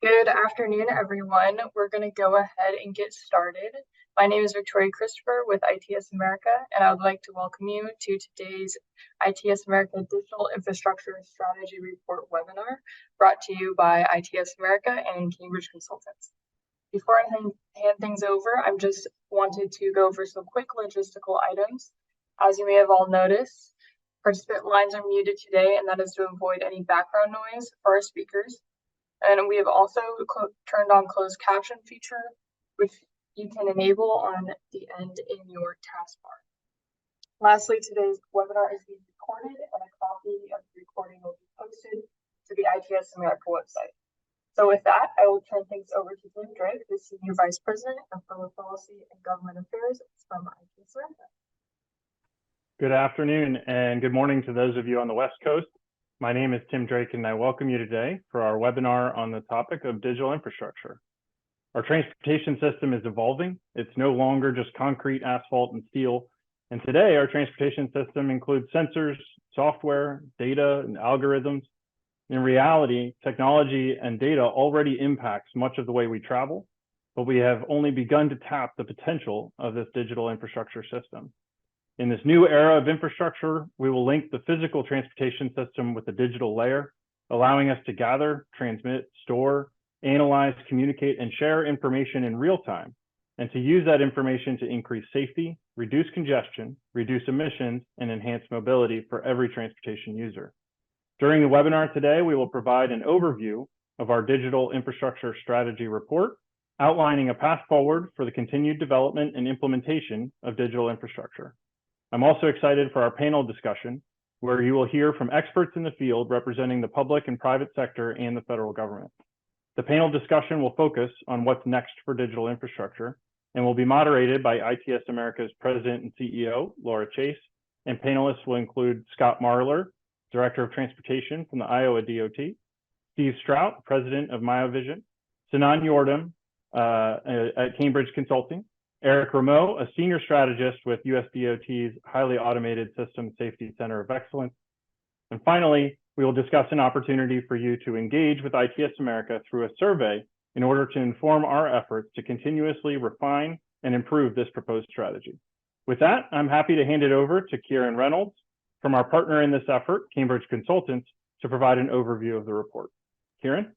Good afternoon, everyone. We're going to go ahead and get started. My name is Victoria Christopher with ITS America, and I would like to welcome you to today's ITS America Digital Infrastructure Strategy Report webinar, brought to you by ITS America and Cambridge Consultants. Before I hand things over, I just wanted to go over some quick logistical items. As you may have all noticed, participant lines are muted today, and that is to avoid any background noise for our speakers. And we have also turned on closed caption feature, which you can enable on the end in your taskbar. Lastly, today's webinar is being recorded, and a copy of the recording will be posted to the ITS America website. So with that, I will turn things over to Tim Drake, the Senior Vice President of Public Policy and Government Affairs from ITS America. Good afternoon and good morning to those of you on the West Coast. My name is Tim Drake, and I welcome you today for our webinar on the topic of digital infrastructure. Our transportation system is evolving. It's no longer just concrete, asphalt, and steel. And today, our transportation system includes sensors, software, data, and algorithms. In reality, technology and data already impacts much of the way we travel, but we have only begun to tap the potential of this digital infrastructure system. In this new era of infrastructure, we will link the physical transportation system with the digital layer, allowing us to gather, transmit, store, analyze, communicate, and share information in real time, and to use that information to increase safety, reduce congestion, reduce emissions, and enhance mobility for every transportation user. During the webinar today, we will provide an overview of our digital infrastructure strategy report, outlining a path forward for the continued development and implementation of digital infrastructure. I'm also excited for our panel discussion, where you will hear from experts in the field representing the public and private sector and the federal government. The panel discussion will focus on what's next for digital infrastructure and will be moderated by ITS America's President and CEO, Laura Chace, and panelists will include Scott Marler, Director of Transportation from the Iowa DOT, Steve Strout, President of MyoVision, Sinan Yordam at Cambridge Consulting, Eric Rameau, a senior strategist with USDOT's Highly Automated System Safety Center of Excellence. And finally, we will discuss an opportunity for you to engage with ITS America through a survey in order to inform our efforts to continuously refine and improve this proposed strategy. With that, I'm happy to hand it over to Kieran Reynolds from our partner in this effort, Cambridge Consultants, to provide an overview of the report. Kieran?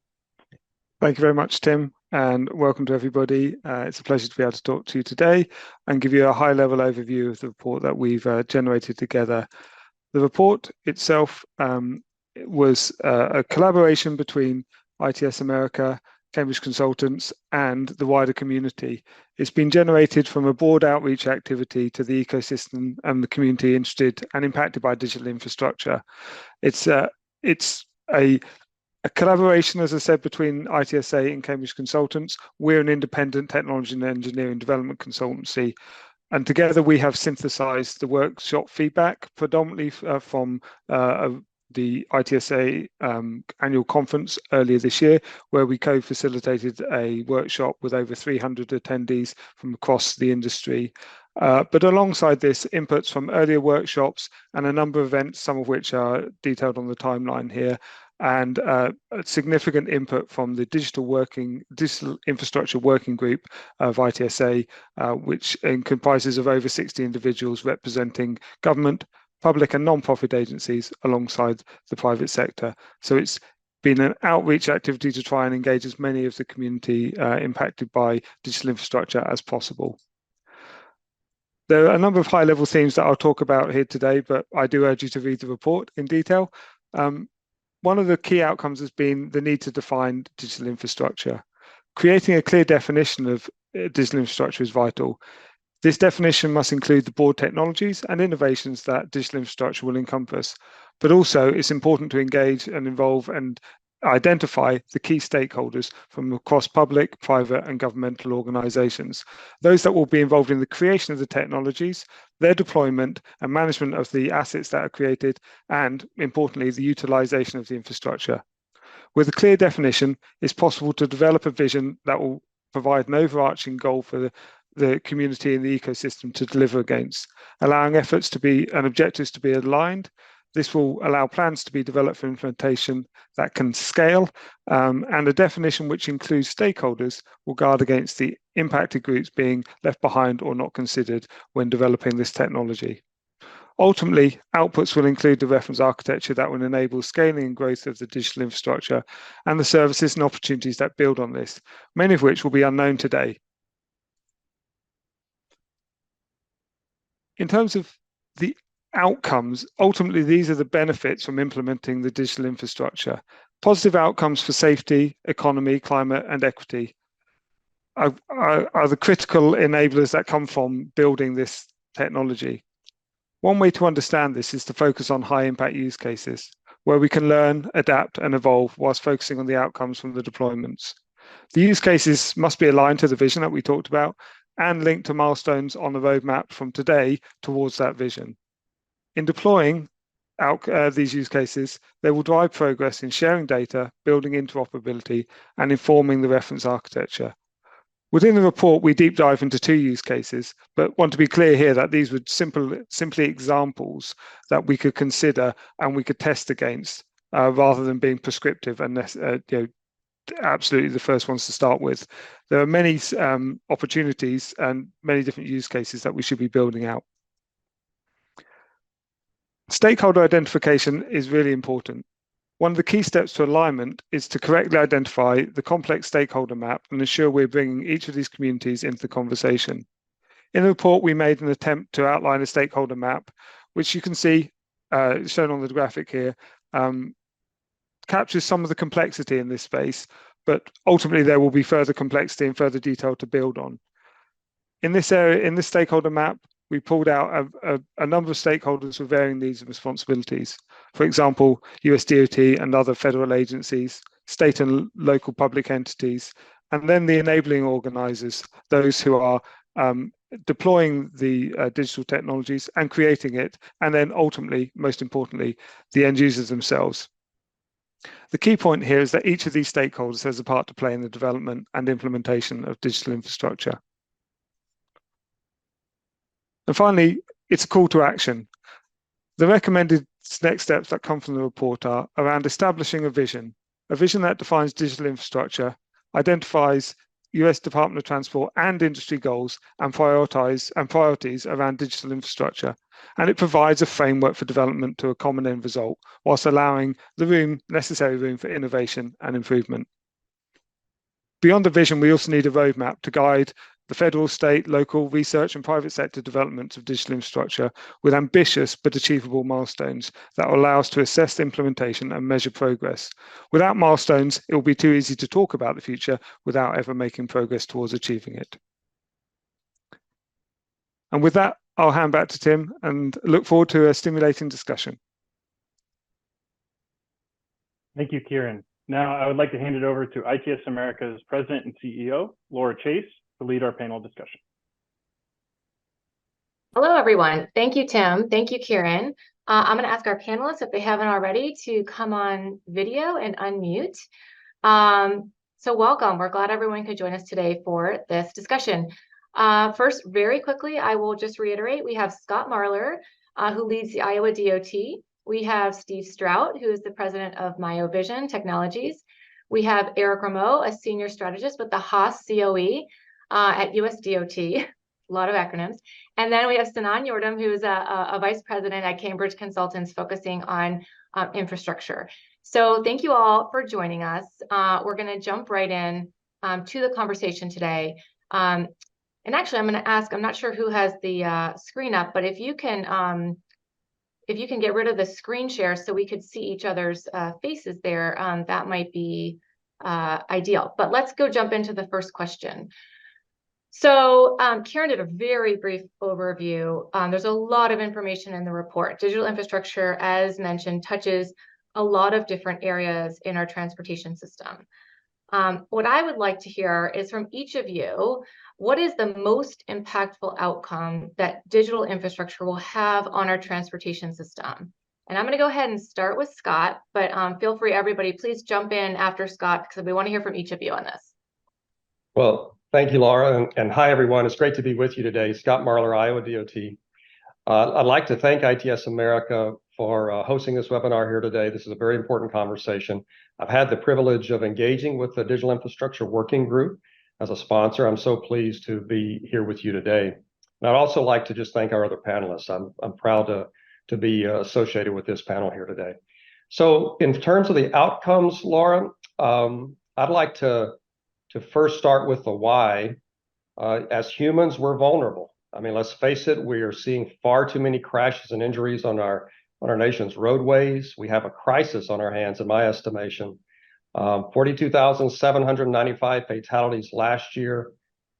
Thank you very much, Tim, and welcome to everybody. It's a pleasure to be able to talk to you today and give you a high-level overview of the report that we've generated together. The report itself was a collaboration between ITS America, Cambridge Consultants, and the wider community. It's been generated from a broad outreach activity to the ecosystem and the community interested and impacted by digital infrastructure. It's a collaboration, as I said, between ITSA and Cambridge Consultants. We're an independent technology and engineering development consultancy, and together we have synthesized the workshop feedback predominantly from the ITSA annual conference earlier this year, where we co-facilitated a workshop with over 300 attendees from across the industry. But alongside this, inputs from earlier workshops and a number of events, some of which are detailed on the timeline here, and a significant input from the digital infrastructure working group of ITSA, which comprises of over 60 individuals representing government, public and non-profit agencies alongside the private sector. So it's been an outreach activity to try and engage as many of the community impacted by digital infrastructure as possible. There are a number of high-level themes that I'll talk about here today, but I do urge you to read the report in detail. One of the key outcomes has been the need to define digital infrastructure. Creating a clear definition of digital infrastructure is vital. This definition must include the broad technologies and innovations that digital infrastructure will encompass, but also it's important to engage and involve and identify the key stakeholders from across public, private and governmental organizations, those that will be involved in the creation of the technologies, their deployment and management of the assets that are created, and importantly, the utilization of the infrastructure. With a clear definition, it's possible to develop a vision that will provide an overarching goal for the community and the ecosystem to deliver against, allowing efforts to be and objectives to be aligned, This will allow plans to be developed for implementation that can scale, and a definition which includes stakeholders will guard against the impacted groups being left behind or not considered when developing this technology. Ultimately, outputs will include the reference architecture that will enable scaling and growth of the digital infrastructure and the services and opportunities that build on this, many of which will be unknown today. In terms of the outcomes, ultimately, these are the benefits from implementing the digital infrastructure. Positive outcomes for safety, economy, climate, and equity are the critical enablers that come from building this technology. One way to understand this is to focus on high impact use cases, where we can learn, adapt, and evolve whilst focusing on the outcomes from the deployments. The use cases must be aligned to the vision that we talked about and linked to milestones on the roadmap from today towards that vision. In deploying these use cases, they will drive progress in sharing data, building interoperability, and informing the reference architecture. Within the report, we deep dive into 2 use cases, but want to be clear here that these were simply examples that we could consider and we could test against, rather than being prescriptive and absolutely the first ones to start with. There are many opportunities and many different use cases that we should be building out. Stakeholder identification is really important. One of the key steps to alignment is to correctly identify the complex stakeholder map and ensure we're bringing each of these communities into the conversation. In the report, we made an attempt to outline a stakeholder map, which you can see shown on the graphic here, captures some of the complexity in this space, but ultimately there will be further complexity and further detail to build on. In this area, in this stakeholder map, we pulled out a number of stakeholders with varying needs and responsibilities. For example, USDOT and other federal agencies, state and local public entities, and then the enabling organizers, those who are deploying the digital technologies and creating it, and then ultimately, most importantly, the end users themselves. The key point here is that each of these stakeholders has a part to play in the development and implementation of digital infrastructure. And finally, it's a call to action. The recommended next steps that come from the report are around establishing a vision that defines digital infrastructure, identifies US Department of Transport and industry goals and priorities around digital infrastructure, and it provides a framework for development to a common end result, whilst allowing the necessary room for innovation and improvement. Beyond the vision, we also need a roadmap to guide the federal, state, local, research and private sector developments of digital infrastructure with ambitious but achievable milestones that will allow us to assess the implementation and measure progress. Without milestones, it will be too easy to talk about the future without ever making progress towards achieving it. And with that, I'll hand back to Tim and look forward to a stimulating discussion. Thank you, Kieran. Now I would like to hand it over to ITS America's President and CEO, Laura Chace, to lead our panel discussion. Hello, everyone. Thank you, Tim. Thank you, Kieran. I'm going to ask our panelists, if they haven't already, to come on video and unmute. So welcome. We're glad everyone could join us today for this discussion. First, very quickly, I will just reiterate, we have Scott Marler, who leads the Iowa DOT. We have Steve Strout, who is the president of MyoVision Technologies. We have Eric Rameau, a senior strategist with the Haas COE at USDOT, a lot of acronyms. And then we have Sinan Yordam, who is a vice president at Cambridge Consultants focusing on infrastructure. So thank you all for joining us. We're going to jump right in to the conversation today. And actually, I'm going to ask, I'm not sure who has the screen up, but if you can get rid of the screen share so we could see each other's faces there, that might be ideal. But let's go jump into the first question. So Kieran did a very brief overview. There's a lot of information in the report. Digital infrastructure, as mentioned, touches a lot of different areas in our transportation system. What I would like to hear is from each of you, what is the most impactful outcome that digital infrastructure will have on our transportation system? And I'm going to go ahead and start with Scott, but feel free, everybody, please jump in after Scott, because we want to hear from each of you on this. Well, thank you, Laura, and hi, everyone. It's great to be with you today. Scott Marler, Iowa DOT. I'd like to thank ITS America for hosting this webinar here today. This is a very important conversation. I've had the privilege of engaging with the Digital Infrastructure Working Group as a sponsor. I'm so pleased to be here with you today. And I'd also like to just thank our other panelists. I'm proud to be associated with this panel here today. So in terms of the outcomes, Laura, I'd like to first start with the why. As humans, we're vulnerable. I mean, let's face it, we are seeing far too many crashes and injuries on our nation's roadways. We have a crisis on our hands, in my estimation. 42,795 fatalities last year.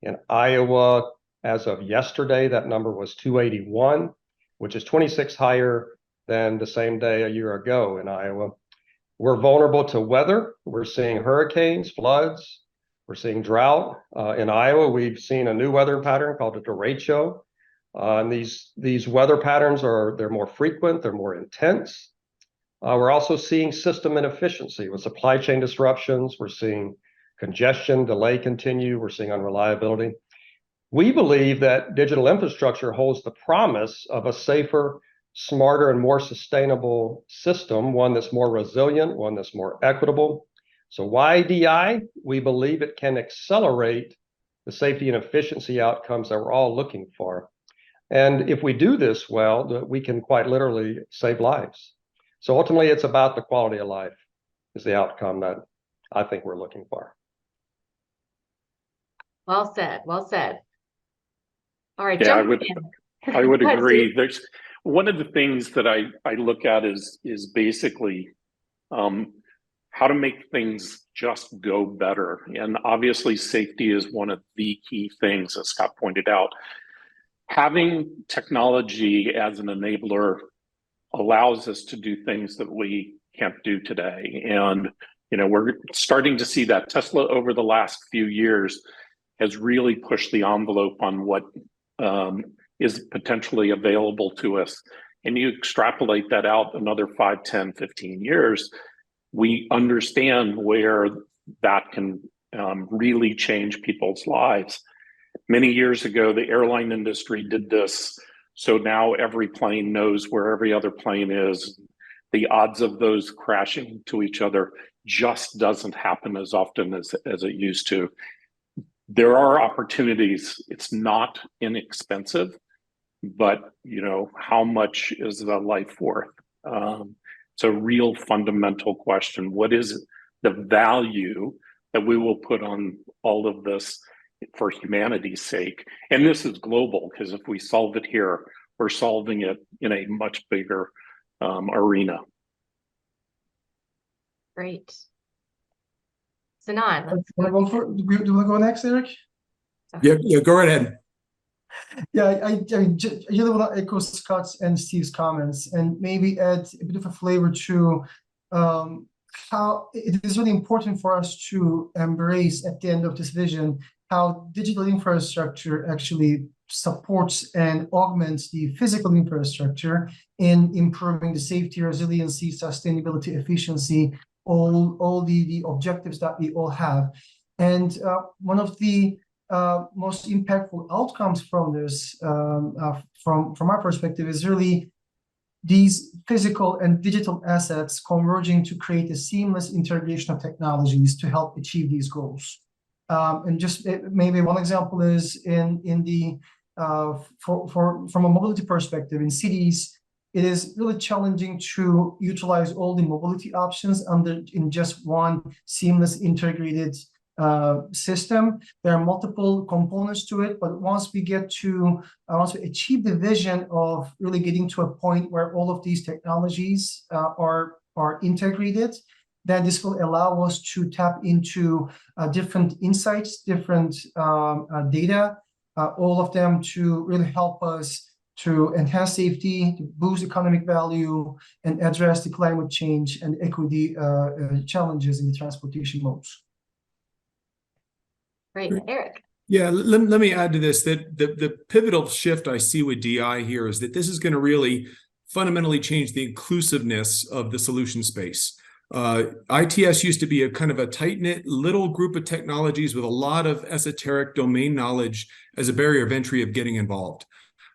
In Iowa, as of yesterday, that number was 281, which is 26 higher than the same day a year ago in Iowa. We're vulnerable to weather. We're seeing hurricanes, floods. We're seeing drought. In Iowa, we've seen a new weather pattern called a derecho. And these weather patterns they're more frequent, they're more intense. We're also seeing system inefficiency with supply chain disruptions. We're seeing congestion, delay continue. We're seeing unreliability. We believe that digital infrastructure holds the promise of a safer, smarter, and more sustainable system, one that's more resilient, one that's more equitable. So why DI? We believe it can accelerate the safety and efficiency outcomes that we're all looking for. And if we do this well, we can quite literally save lives. So ultimately, it's about the quality of life is the outcome that I think we're looking for. Well said. Well said. All right. Yeah, I would Go ahead, agree. Steve. There's one of the things that I look at is basically how to make things just go better. And obviously safety is one of the key things, as Scott pointed out. Having technology as an enabler allows us to do things that we can't do today. And, you know, we're starting to see that Tesla over the last few years has really pushed the envelope on what is potentially available to us. And you extrapolate that out another 5, 10, 15 years, we understand where that can really change people's lives. Many years ago, the airline industry did this. So now every plane knows where every other plane is. The odds of those crashing to each other just doesn't happen as often as it used to. There are opportunities. It's not inexpensive, but you know, how much is the life worth? It's a real fundamental question. What is the value that we will put on all of this for humanity's sake? And this is global, because if we solve it here, we're solving it in a much bigger arena. Great. Sinan, Do you want to go next, Eric? Yeah, go right ahead. Yeah, I really want to echo Scott's and Steve's comments and maybe add a bit of a flavor to how it is really important for us to embrace at the end of this vision how digital infrastructure actually supports and augments the physical infrastructure in improving the safety, resiliency, sustainability, efficiency, all the objectives that we all have. And one of the most impactful outcomes from this, from our perspective, is really these physical and digital assets converging to create a seamless integration of technologies to help achieve these goals. And just maybe one example is from a mobility perspective in cities, it is really challenging to utilize all the mobility options in just one seamless integrated system. There are multiple components to it, but once we achieve the vision of really getting to a point where all of these technologies are integrated, then this will allow us to tap into different insights, different data, all of them to really help us to enhance safety, to boost economic value, and address the climate change and equity challenges in the transportation modes. great. Eric. Yeah, let me add to this that the pivotal shift I see with DI here is that this is going to really fundamentally change the inclusiveness of the solution space. ITS used to be a kind of a tight-knit little group of technologies with a lot of esoteric domain knowledge as a barrier of entry of getting involved.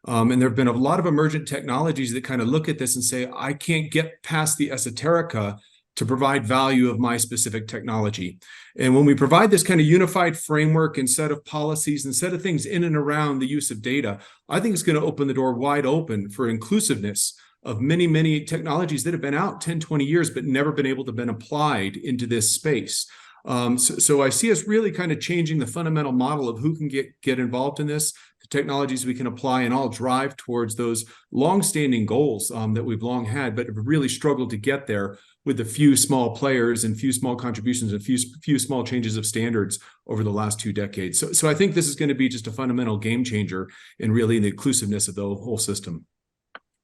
And there have been a lot of emergent technologies that kind of look at this and say, I can't get past the esoterica to provide value of my specific technology. And when we provide this kind of unified framework and set of policies and set of things in and around the use of data, I think it's going to open the door wide open for inclusiveness of many, many technologies that have been out 10, 20 years, but never been able to been applied into this space. So I see us really kind of changing the fundamental model of who can get involved in this, the technologies we can apply, and all drive towards those long-standing goals that we've long had, but have really struggled to get there with a few small players and few small contributions and few small changes of standards over the last 2 decades. So I think this is going to be just a fundamental game changer in really the inclusiveness of the whole system.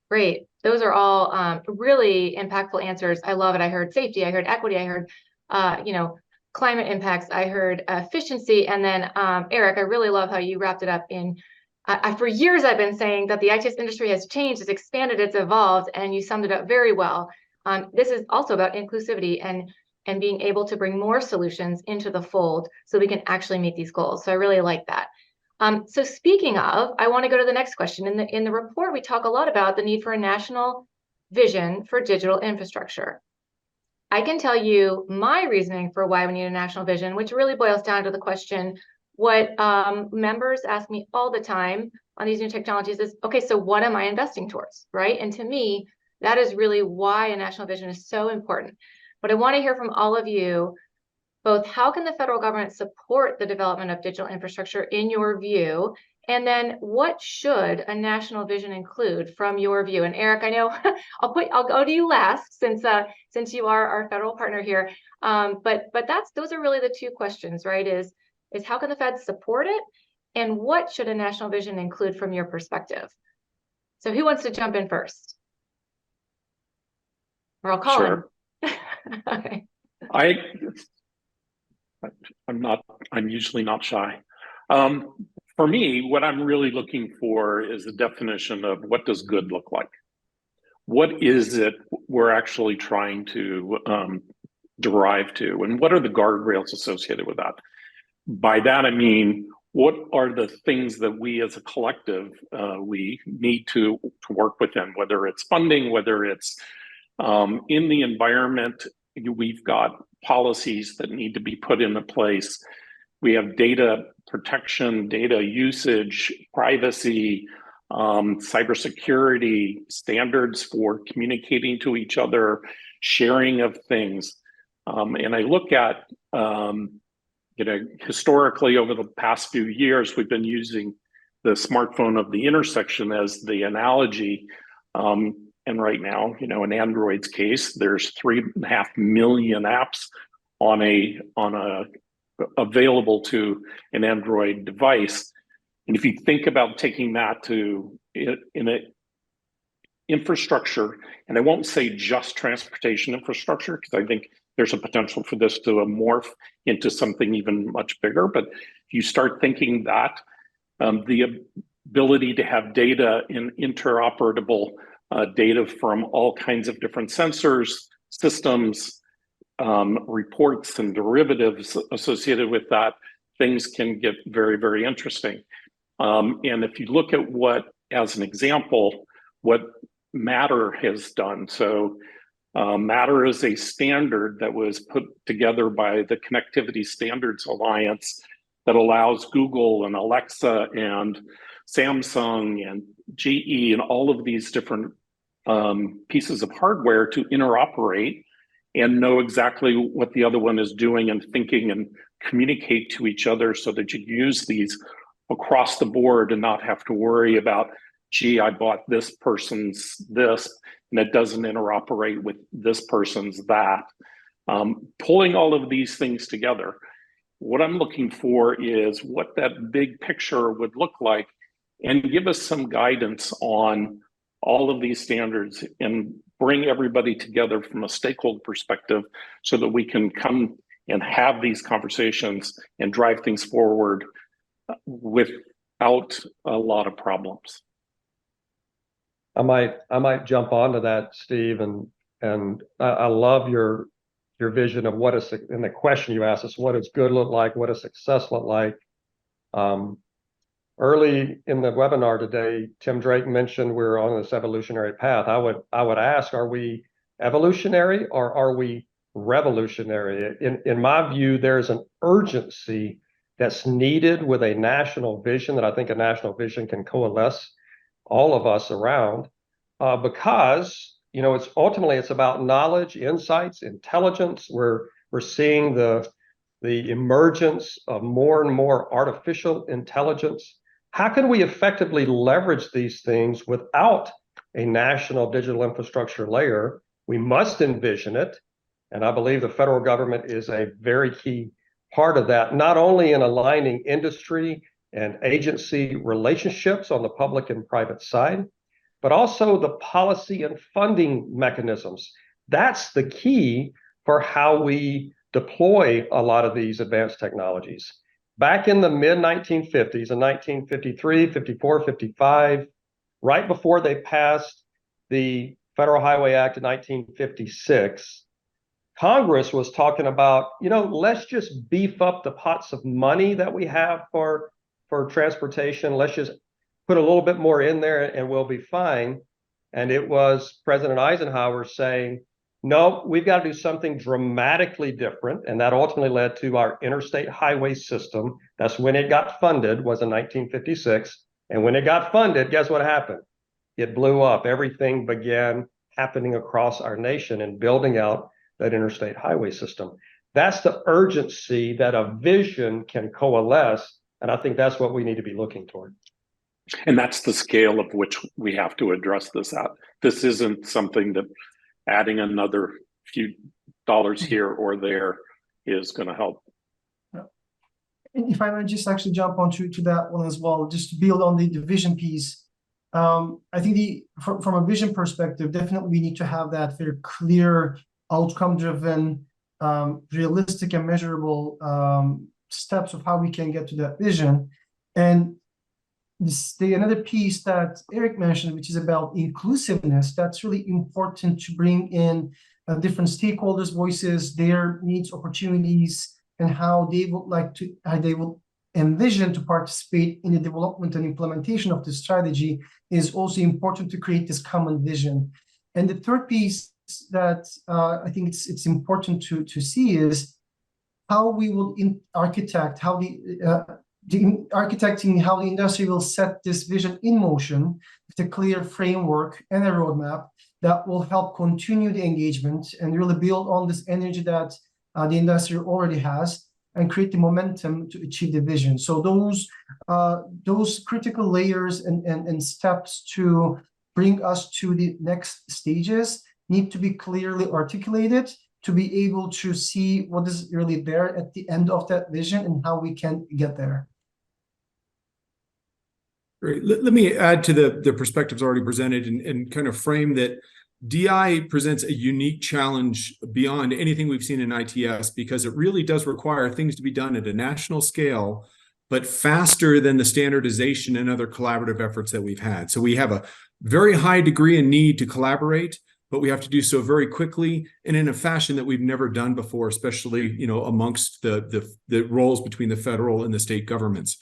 Great. Those are all really impactful answers. I love it. I heard safety, I heard equity, I heard, climate impacts, I heard efficiency. And then, Eric, I really love how you wrapped it up in, for years I've been saying that the ITS industry has changed, it's expanded, it's evolved, and you summed it up very well. This is also about inclusivity and being able to bring more solutions into the fold so we can actually meet these goals. So I really like that. So speaking of, I want to go to the next question. In the report, we talk a lot about the need for a national vision for digital infrastructure. I can tell you my reasoning for why we need a national vision, which really boils down to the question, what members ask me all the time on these new technologies is, okay, so what am I investing towards, right? And to me, that is really why a national vision is so important. But I want to hear from all of you, both how can the federal government support the development of digital infrastructure in your view? And then what should a national vision include from your view? And Eric, I know I'll go to you last since you are our federal partner here. But those are really the two questions, right? Is how can the feds support it? And what should a national vision include from your perspective? So who wants to jump in first? Or I'll call him. Okay. I'm usually not shy. For me, what I'm really looking for is a definition of what does good look like? What is it we're actually trying to derive to? And what are the guardrails associated with that? By that, I mean, what are the things that we as a collective, we need to work within, whether it's funding, whether it's in the environment, we've got policies that need to be put into place. We have data protection, data usage, privacy, cybersecurity, standards for communicating to each other, sharing of things. And I look at, historically over the past few years, we've been using the smartphone of the intersection as the analogy. And right now, in Android's case, there's 3.5 million apps on a available to an Android device. And if you think about taking that to in a infrastructure, and I won't say just transportation infrastructure, because I think there's a potential for this to morph into something even much bigger. But if you start thinking that the ability to have data in interoperable data from all kinds of different sensors, systems, reports and derivatives associated with that, things can get very, very interesting. And if you look at what, as an example, what Matter has done. So Matter is a standard that was put together by the Connectivity Standards Alliance that allows Google and Alexa and Samsung and GE and all of these different pieces of hardware to interoperate and know exactly what the other one is doing and thinking and communicate to each other so that you use these across the board and not have to worry about, gee, I bought this person's this and it doesn't interoperate with this person's that. Pulling all of these things together, what I'm looking for is what that big picture would look like and give us some guidance on all of these standards and bring everybody together from a stakeholder perspective so that we can come and have these conversations and drive things forward without a lot of problems. I might jump onto that, Steve, and I love your vision of what is, and the question you asked us, what does good look like, what does success look like? early in the webinar today, Tim Drake mentioned we're on this evolutionary path. I would ask, are we evolutionary or are we revolutionary? In my view, there's an urgency that's needed with a national vision that I think a national vision can coalesce all of us around, because it's ultimately about knowledge, insights, intelligence. We're seeing the emergence of more and more artificial intelligence. How can we effectively leverage these things without a national digital infrastructure layer? We must envision it. And I believe the federal government is a very key part of that, not only in aligning industry and agency relationships on the public and private side, but also the policy and funding mechanisms. That's the key for how we deploy a lot of these advanced technologies. Back in the mid-1950s, in 1953, 54, 55, right before they passed the Federal Highway Act of 1956, Congress was talking about, let's just beef up the pots of money that we have for transportation. Let's just put a little bit more in there and we'll be fine. And it was President Eisenhower saying, no, we've got to do something dramatically different. And that ultimately led to our interstate highway system. That's when it got funded, was in 1956. And when it got funded, guess what happened? It blew up. Everything began happening across our nation and building out that interstate highway system. That's the urgency that a vision can coalesce. And I think that's what we need to be looking toward. And that's the scale of which we have to address this at. This isn't something that adding another few dollars here or there is going to help. And if I might just actually jump onto that one as well, just to build on the vision piece. I think from a vision perspective, definitely we need to have that very clear, outcome-driven, realistic and measurable steps of how we can get to that vision. And another piece that Eric mentioned, which is about inclusiveness, that's really important to bring in different stakeholders' voices, their needs, opportunities, and how they would envision to participate in the development and implementation of this strategy is also important to create this common vision. And the third piece that I think it's important to see is how we will architect, how architecting how the industry will set this vision in motion with a clear framework and a roadmap that will help continue the engagement and really build on this energy that the industry already has and create the momentum to achieve the vision. So those critical layers and steps to bring us to the next stages need to be clearly articulated to be able to see what is really there at the end of that vision and how we can get there. Great. Let me add to the perspectives already presented and kind of frame that DI presents a unique challenge beyond anything we've seen in ITS because it really does require things to be done at a national scale, but faster than the standardization and other collaborative efforts that we've had. So we have a very high degree and need to collaborate, but we have to do so very quickly and in a fashion that we've never done before, especially amongst the roles between the federal and the state governments.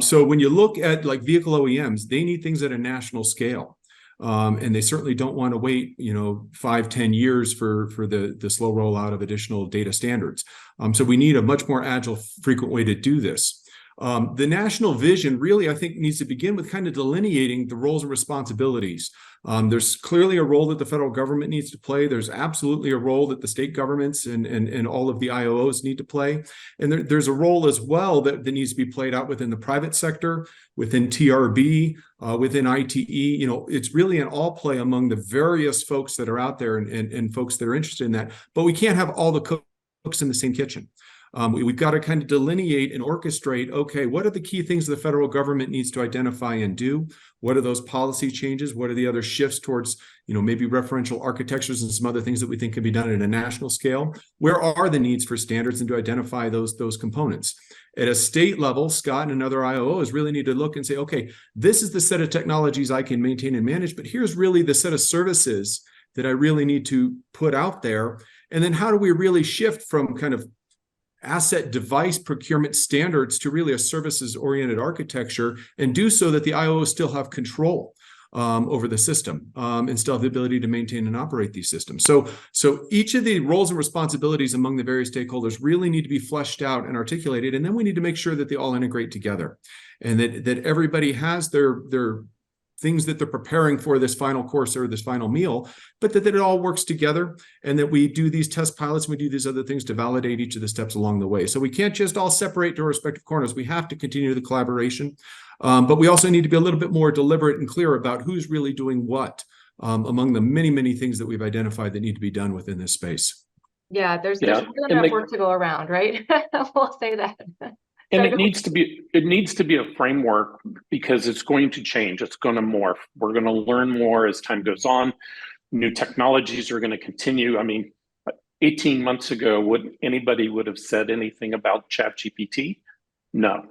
So when you look at like vehicle OEMs, they need things at a national scale. And they certainly don't want to wait, 5-10 years for the slow rollout of additional data standards. So we need a much more agile, frequent way to do this. The national vision really, I think, needs to begin with kind of delineating the roles and responsibilities. There's clearly a role that the federal government needs to play. There's absolutely a role that the state governments and all of the IOOs need to play. And there's a role as well that needs to be played out within the private sector, within TRB, within ITE. It's really an all play among the various folks that are out there and folks that are interested in that. But we can't have all the cooks in the same kitchen. We've got to kind of delineate and orchestrate, okay, what are the key things the federal government needs to identify and do? What are those policy changes? What are the other shifts towards, maybe referential architectures and some other things that we think can be done at a national scale? Where are the needs for standards and to identify those components? At a state level, Scott and other IOOs really need to look and say, okay, this is the set of technologies I can maintain and manage, but here's really the set of services that I really need to put out there. And then how do we really shift from kind of asset device procurement standards to really a services-oriented architecture, and do so that the IOOs still have control over the system and still have the ability to maintain and operate these systems. So each of the roles and responsibilities among the various stakeholders really need to be fleshed out and articulated, and then we need to make sure that they all integrate together, and that everybody has their things that they're preparing for this final course or this final meal, but that it all works together, and that we do these test pilots and we do these other things to validate each of the steps along the way. So we can't just all separate to our respective corners. We have to continue the collaboration, but we also need to be a little bit more deliberate and clear about who's really doing what among the many, many things that we've identified that need to be done within this space. Yeah, there's more than enough work to go around, right? We'll say that. And it needs to be a framework, because it's going to change. It's going to morph. We're going to learn more as time goes on. New technologies are going to continue. I mean, 18 months ago, would anybody would have said anything about ChatGPT? No.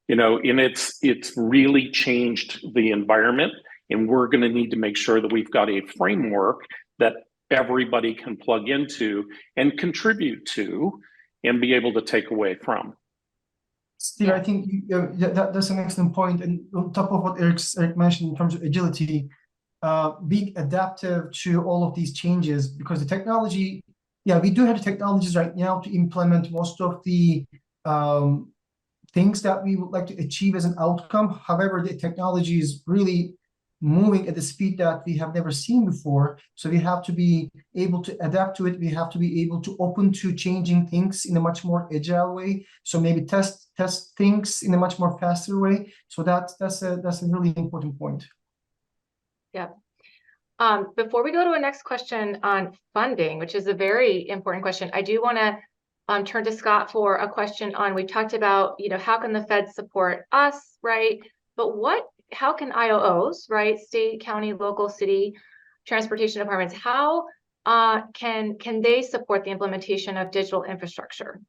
And it's really changed the environment, and we're going to need to make sure that we've got a framework that everybody can plug into and contribute to and be able to take away from. Steve, I think that's an excellent point. And on top of what Eric mentioned in terms of agility, being adaptive to all of these changes, because the technology, we do have the technologies right now to implement most of the things that we would like to achieve as an outcome. However, the technology is really moving at the speed that we have never seen before. So we have to be able to adapt to it. We have to be able to open to changing things in a much more agile way. So maybe test things in a much more faster way. So that's a really important point. Yeah. Before we go to a next question on funding, which is a very important question, I do want to turn to Scott for a question on, we talked about, how can the Fed support us, right? But how can IOOs, right, state, county, local, city, transportation departments, how can they support the implementation of digital infrastructure?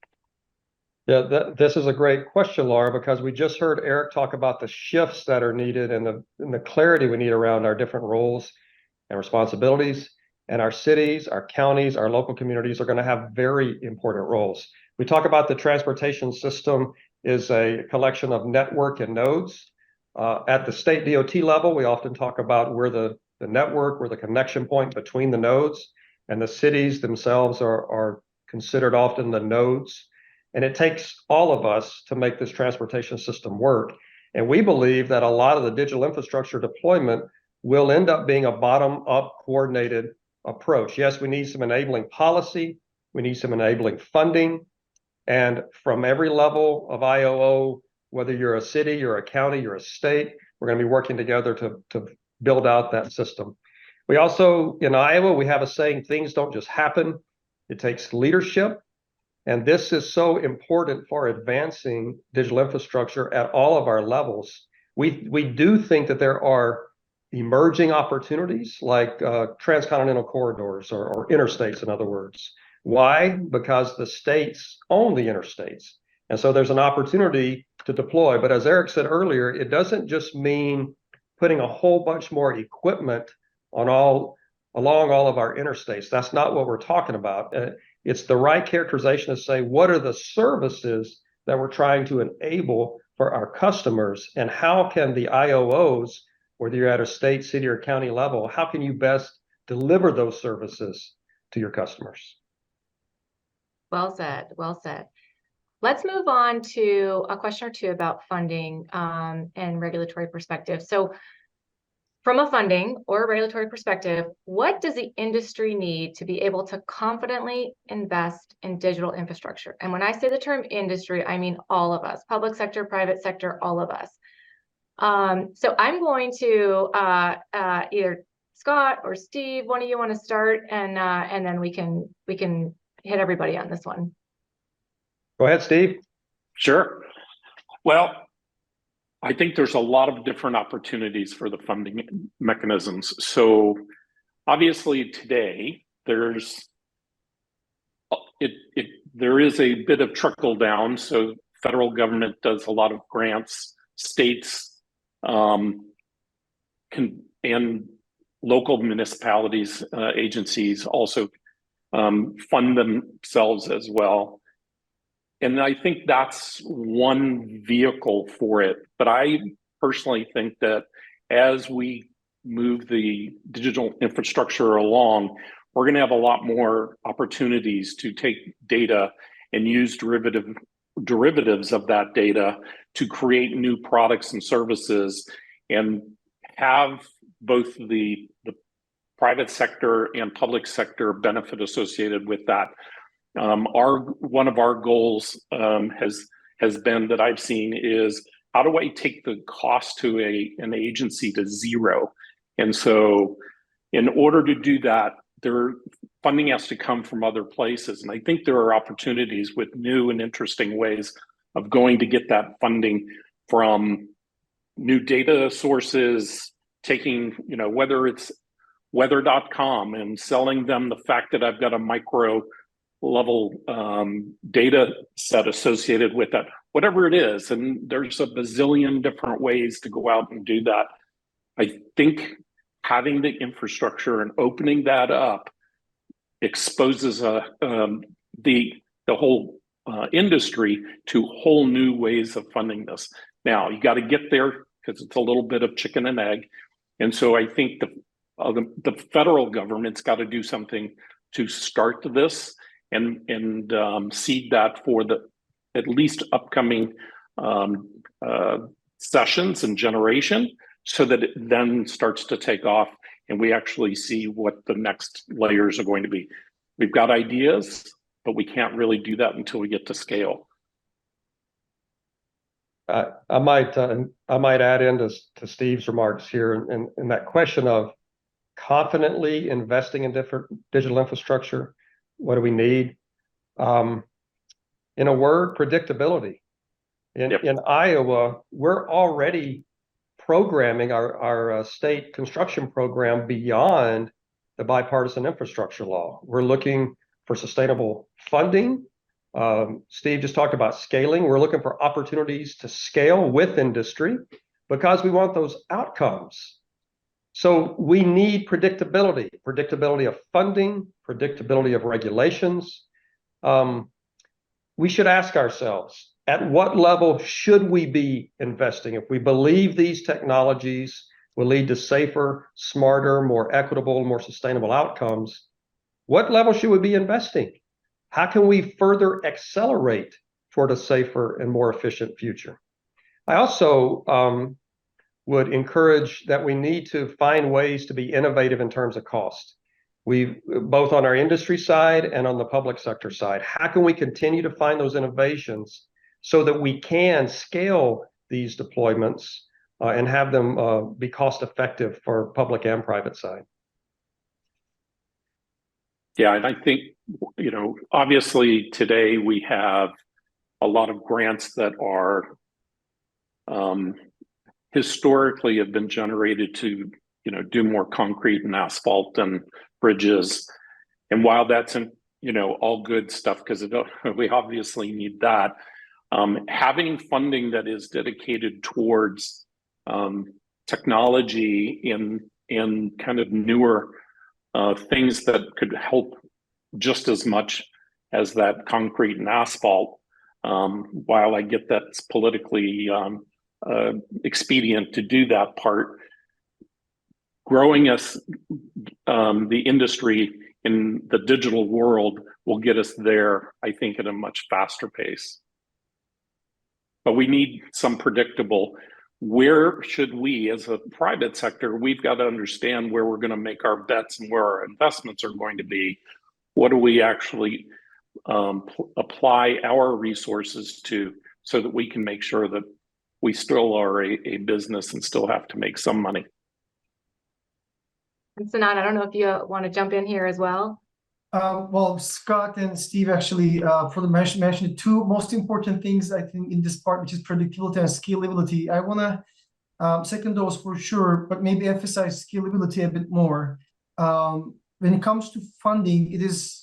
Yeah, this is a great question, Laura, because we just heard Eric talk about the shifts that are needed and the clarity we need around our different roles and responsibilities. And our cities, our counties, our local communities are going to have very important roles. We talk about the transportation system is a collection of network and nodes. At the state DOT level, we often talk about we're the network, we're the connection point between the nodes, and the cities themselves are considered often the nodes. And it takes all of us to make this transportation system work. And we believe that a lot of the digital infrastructure deployment will end up being a bottom-up coordinated approach. Yes, we need some enabling policy, we need some enabling funding, and from every level of IOO, whether you're a city, you're a county, you're a state, we're going to be working together to build out that system. We also, in Iowa, we have a saying, things don't just happen, it takes leadership. And this is so important for advancing digital infrastructure at all of our levels. We do think that there are emerging opportunities like transcontinental corridors or interstates, in other words. Why? Because the states own the interstates. And so there's an opportunity to deploy. But as Eric said earlier, it doesn't just mean putting a whole bunch more equipment on along all of our interstates. That's not what we're talking about. It's the right characterization to say, what are the services that we're trying to enable for our customers, and how can the IOOs, whether you're at a state, city, or county level, how can you best deliver those services to your customers? Well said, well said. Let's move on to a question or two about funding and regulatory perspective. So from a funding or regulatory perspective, what does the industry need to be able to confidently invest in digital infrastructure? And when I say the term industry, I mean all of us, public sector, private sector, all of us. So I'm going to either Scott or Steve, one of you want to start, and then we can hit everybody on this one. Go ahead, Steve. Sure. Well, I think there's a lot of different opportunities for the funding mechanisms. So obviously today there is a bit of trickle down. So federal government does a lot of grants, states and local municipalities, agencies also fund themselves as well. And I think that's one vehicle for it. But I personally think that as we move the digital infrastructure along, we're going to have a lot more opportunities to take data and use derivatives of that data to create new products and services, and have both the private sector and public sector benefit associated with that. One of our goals has been, that I've seen, is how do I take the cost to an agency to zero? And so in order to do that, funding has to come from other places. And I think there are opportunities with new and interesting ways of going to get that funding from new data sources, taking, whether it's weather.com and selling them the fact that I've got a micro level data set associated with that, whatever it is. And there's a bazillion different ways to go out and do that. I think having the infrastructure and opening that up exposes the whole industry to whole new ways of funding this. Now, you got to get there because it's a little bit of chicken and egg. And so I think the federal government's got to do something to start this and seed that for the at least upcoming sessions and generation, so that it then starts to take off and we actually see what the next layers are going to be. We've got ideas, but we can't really do that until we get to scale. I might add into Steve's remarks here, and that question of confidently investing in different digital infrastructure. What do we need? In a word, predictability. In Iowa, we're already programming our state construction program beyond the bipartisan infrastructure law. We're looking for sustainable funding. Steve just talked about scaling. We're looking for opportunities to scale with industry because we want those outcomes. So we need predictability of funding, predictability of regulations. We should ask ourselves, at what level should we be investing? If we believe these technologies will lead to safer, smarter, more equitable, more sustainable outcomes, what level should we be investing? How can we further accelerate toward a safer and more efficient future? I also would encourage that we need to find ways to be innovative in terms of cost. We've both on our industry side and on the public sector side. How can we continue to find those innovations so that we can scale these deployments and have them be cost effective for public and private side? Yeah, and I think, obviously today we have a lot of grants that are historically have been generated to, do more concrete and asphalt and bridges. And while that's, all good stuff, because we obviously need that, having funding that is dedicated towards technology in kind of newer things that could help just as much as that concrete and asphalt, while I get that's politically expedient to do that part, growing us the industry in the digital world will get us there, I think, at a much faster pace. But we need some predictable. Where should we, as a private sector, we've got to understand where we're going to make our bets and where our investments are going to be. What do we actually apply our resources to, so that we can make sure that we still are a business and still have to make some money? And Sanat, I don't know if you want to jump in here as well. Well, Scott and Steve actually mentioned the two most important things, I think, in this part, which is predictability and scalability. I want to second those for sure, but maybe emphasize scalability a bit more. When it comes to funding,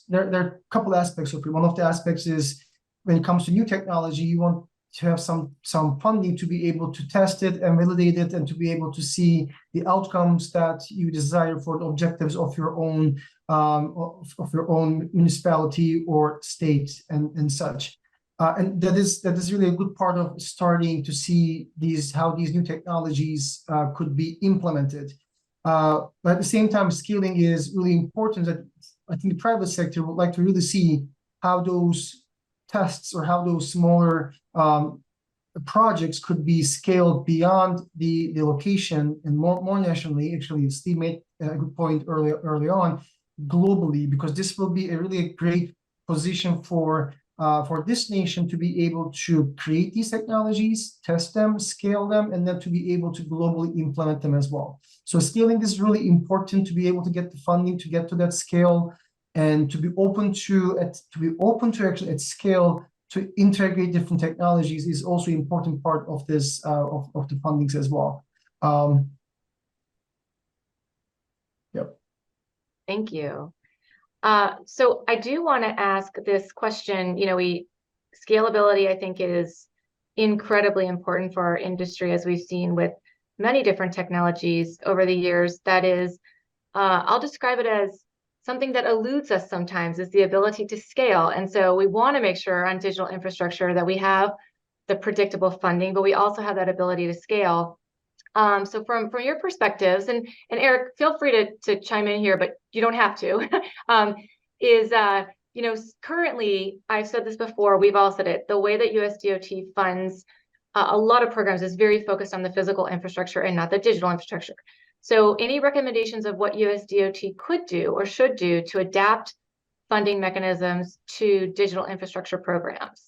there are a couple aspects of it. One of the aspects is when it comes to new technology, you want to have some funding to be able to test it and validate it, and to be able to see the outcomes that you desire for the objectives of your own municipality or state and such. And that is really a good part of starting to see how these new technologies could be implemented. But at the same time, scaling is really important. That I think the private sector would like to really see how those tests or how those smaller projects could be scaled beyond the location and more nationally. Actually, Steve made a good point early on, globally, because this will be a really great position for this nation to be able to create these technologies, test them, scale them, and then to be able to globally implement them as well. So scaling is really important to be able to get the funding to get to that scale, and to be open to actually at scale to integrate different technologies is also an important part of this of the fundings as well. Yep. Thank you. So I do want to ask this question. Scalability, I think, is incredibly important for our industry, as we've seen with many different technologies over the years. That is, I'll describe it as something that eludes us sometimes, is the ability to scale. And so we want to make sure on digital infrastructure that we have the predictable funding, but we also have that ability to scale. So from your perspectives, and Eric, feel free to chime in here, but you don't have to, currently, I've said this before, we've all said it, the way that USDOT funds a lot of programs is very focused on the physical infrastructure and not the digital infrastructure. So any recommendations of what USDOT could do or should do to adapt funding mechanisms to digital infrastructure programs?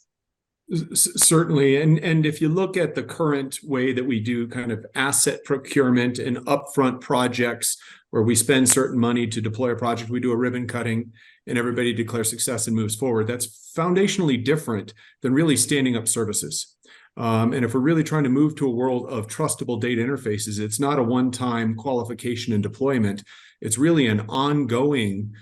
Certainly. And if you look at the current way that we do kind of asset procurement and upfront projects where we spend certain money to deploy a project, we do a ribbon cutting and everybody declares success and moves forward. That's foundationally different than really standing up services. And if we're really trying to move to a world of trustable data interfaces, it's not a one-time qualification and deployment. It's really an ongoing,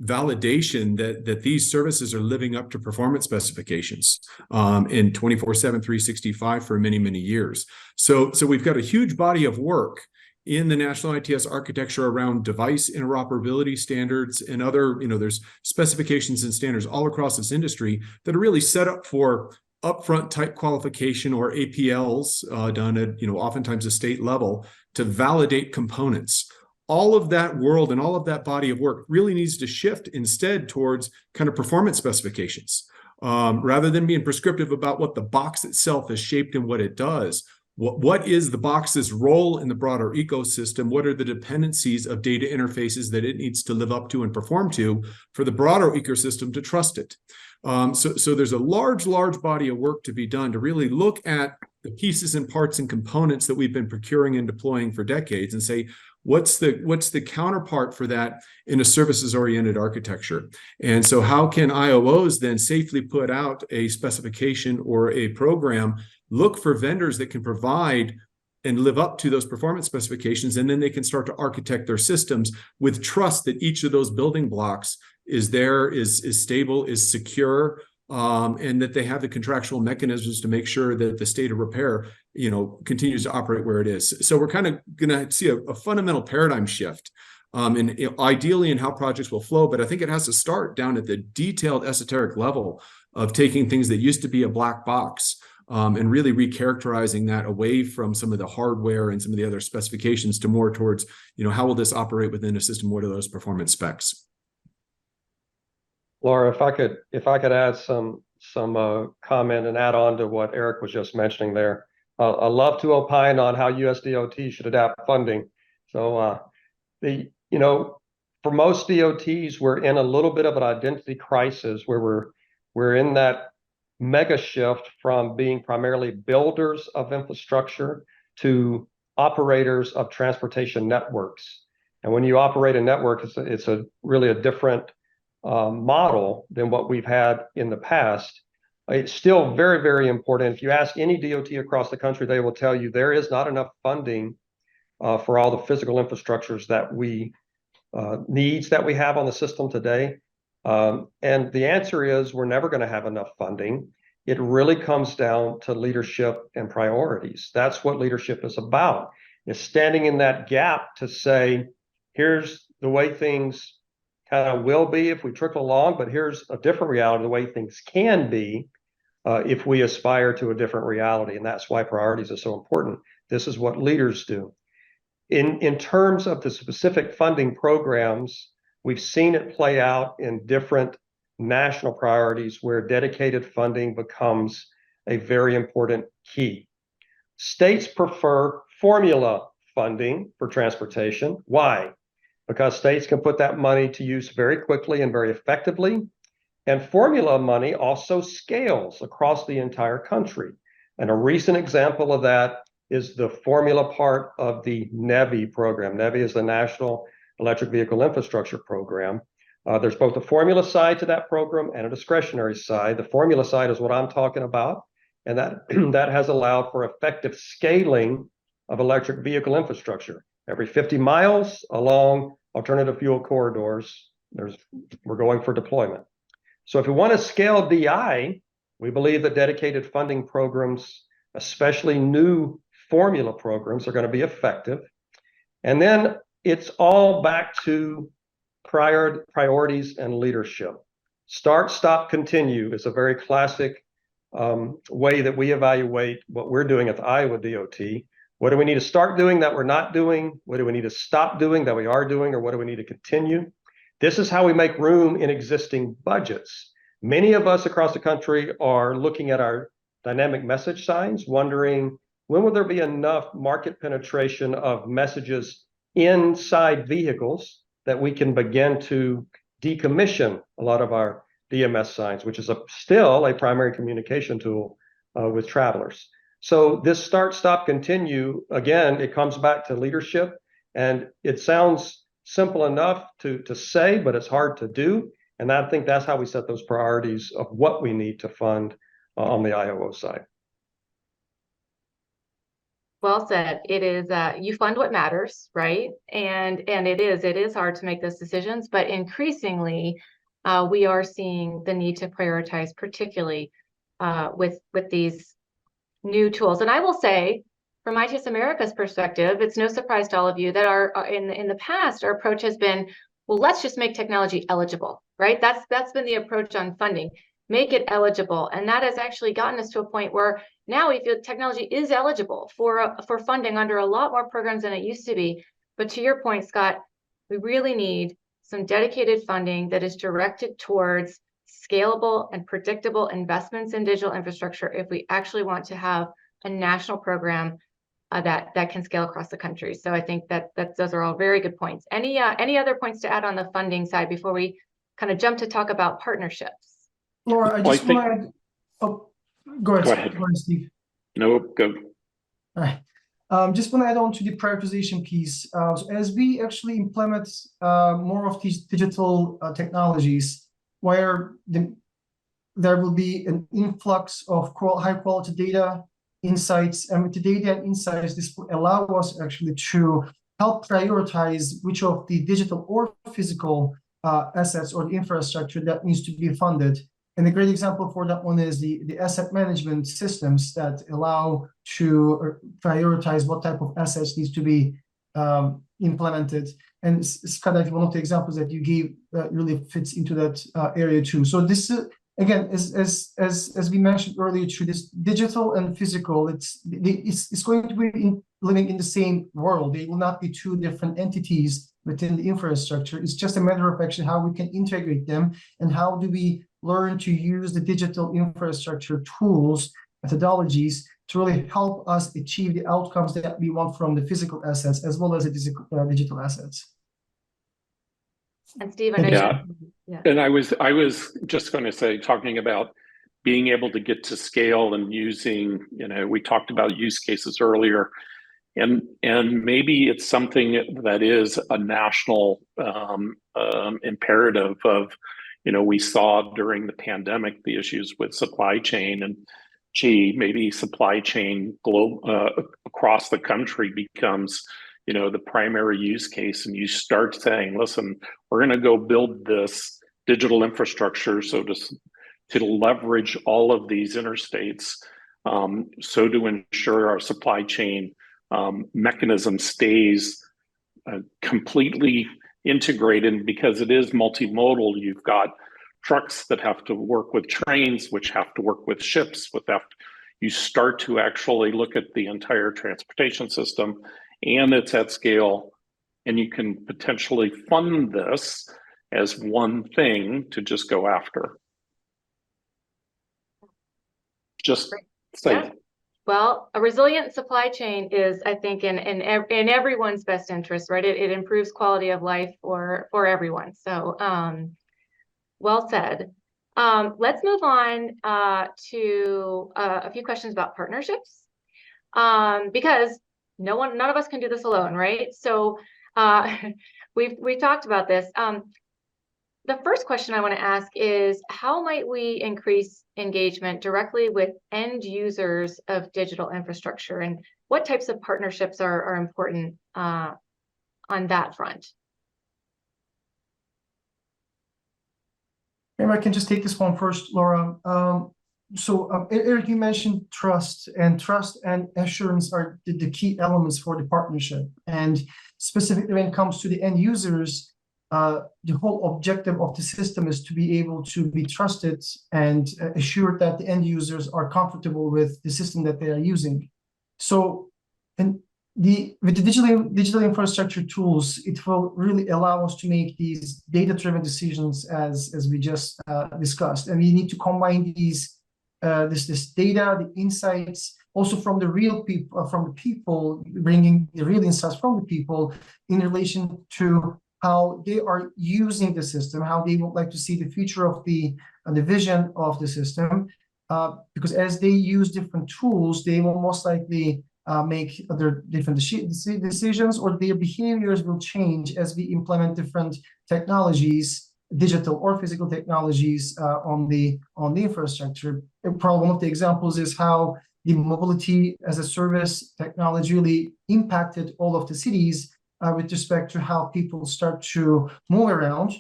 validation that these services are living up to performance specifications in 24/7, 365 for many, many years. So we've got a huge body of work in the national ITS architecture around device interoperability standards and other, there's specifications and standards all across this industry that are really set up for upfront type qualification or APLs done at, oftentimes a state level to validate components. All of that world and all of that body of work really needs to shift instead towards kind of performance specifications. Rather than being prescriptive about what the box itself is shaped and what it does. What is the box's role in the broader ecosystem? What are the dependencies of data interfaces that it needs to live up to and perform to for the broader ecosystem to trust it? So there's a large body of work to be done to really look at the pieces and parts and components that we've been procuring and deploying for decades and say, what's the counterpart for that in a services-oriented architecture? And so how can IOOs then safely put out a specification or a program, look for vendors that can provide and live up to those performance specifications, and then they can start to architect their systems with trust that each of those building blocks is stable, is secure, and that they have the contractual mechanisms to make sure that the state of repair, continues to operate where it is. So we're kind of going to see a fundamental paradigm shift, and ideally in how projects will flow. But I think it has to start down at the detailed esoteric level of taking things that used to be a black box and really recharacterizing that away from some of the hardware and some of the other specifications to more towards, how will this operate within a system? What are those performance specs? Laura, if I could add some comment and add on to what Eric was just mentioning there. I love to opine on how USDOT should adapt funding. So for most DOTs, we're in a little bit of an identity crisis where we're in that mega shift from being primarily builders of infrastructure to operators of transportation networks. And when you operate a network, it's really a different model than what we've had in the past. It's still very, very important. If you ask any DOT across the country, they will tell you there is not enough funding for all the physical infrastructures that needs that we have on the system today. And the answer is we're never going to have enough funding. It really comes down to leadership and priorities. That's what leadership is about, is standing in that gap to say, here's the way things kind of will be if we trickle along, but here's a different reality, the way things can be. if we aspire to a different reality. And that's why priorities are so important. This is what leaders do. In terms of the specific funding programs, we've seen it play out in different national priorities where dedicated funding becomes a very important key. States prefer formula funding for transportation. Why? Because states can put that money to use very quickly and very effectively. And formula money also scales across the entire country. And a recent example of that is the formula part of the NEVI program. NEVI is the National Electric Vehicle Infrastructure Program. There's both a formula side to that program and a discretionary side. The formula side is what I'm talking about, and that has allowed for effective scaling of electric vehicle infrastructure. Every 50 miles along alternative fuel corridors, we're going for deployment. So if we want to scale DI, we believe that dedicated funding programs, especially new formula programs, are going to be effective. And then it's all back to priorities and leadership. Start, stop, continue is a very classic way that we evaluate what we're doing at the Iowa DOT. What do we need to start doing that we're not doing? What do we need to stop doing that we are doing? Or what do we need to continue? This is how we make room in existing budgets. Many of us across the country are looking at our dynamic message signs, wondering when will there be enough market penetration of messages inside vehicles that we can begin to decommission a lot of our DMS signs, which is still a primary communication tool with travelers. So this start, stop, continue, again, it comes back to leadership, and it sounds simple enough to say, but it's hard to do. And I think that's how we set those priorities of what we need to fund on the IOO side. Well said. It is you fund what matters, right? And it is hard to make those decisions, but increasingly we are seeing the need to prioritize, particularly with these new tools. And I will say, from ITS America's perspective, it's no surprise to all of you that in the past our approach has been, well, let's just make technology eligible, right? That's been the approach on funding. Make it eligible, and that has actually gotten us to a point where now we feel technology is eligible for funding under a lot more programs than it used to be. But to your point, Scott, we really need some dedicated funding that is directed towards scalable and predictable investments in digital infrastructure if we actually want to have a national program that can scale across the country. So I think that those are all very good points. Any other points to add on the funding side before we kind of jump to talk about partnerships? Laura, I just want to. Oh, go ahead, Steve. No, go. All right. Just want to add on to the prioritization piece. So as we actually implement more of these digital technologies, where there will be an influx of high quality data, insights, and with the data and insights, this will allow us actually to help prioritize which of the digital or physical assets or the infrastructure that needs to be funded. And a great example for that one is the asset management systems that allow to prioritize what type of assets needs to be implemented. And Scott, I think one of the examples that you gave really fits into that area too. So this again, as we mentioned earlier, through this digital and physical, it's going to be living in the same world. They will not be two different entities within the infrastructure. It's just a matter of actually how we can integrate them and how do we learn to use the digital infrastructure tools, methodologies to really help us achieve the outcomes that we want from the physical assets as well as the digital assets. And Steve, I know yeah. And I was just going to say, talking about being able to get to scale and using, we talked about use cases earlier, and maybe it's something that is a national imperative of, we saw during the pandemic the issues with supply chain, and maybe supply chain across the country becomes the primary use case, and you start saying, listen, we're going to go build this digital infrastructure so to leverage all of these interstates, so to ensure our supply chain mechanism stays completely integrated, because it is multimodal. You've got trucks that have to work with trains, which have to work with ships, you start to actually look at the entire transportation system, and it's at scale, and you can potentially fund this as one thing to just go after. Just say. Yeah. Well, a resilient supply chain is, I think, in everyone's best interest, right? It improves quality of life for everyone. So, well said. Let's move on to a few questions about partnerships, because none of us can do this alone, right? So we've talked about this. The first question I want to ask is, how might we increase engagement directly with end users of digital infrastructure, and what types of partnerships are important on that front? Maybe I can just take this one first, Laura. Eric, you mentioned trust and assurance are the key elements for the partnership. And specifically when it comes to the end users, the whole objective of the system is to be able to be trusted and assured that the end users are comfortable with the system that they are using. So, with the digital infrastructure tools, it will really allow us to make these data-driven decisions, as we just discussed. And we need to combine these this data, the insights, also from the real people, bringing the real insights from the people in relation to how they are using the system, how they would like to see the future of the vision of the system. Because as they use different tools, they will most likely make other different decisions, or their behaviors will change as we implement different technologies, digital or physical technologies, on the infrastructure. Probably one of the examples is how the mobility as a service technology really impacted all of the cities with respect to how people start to move around,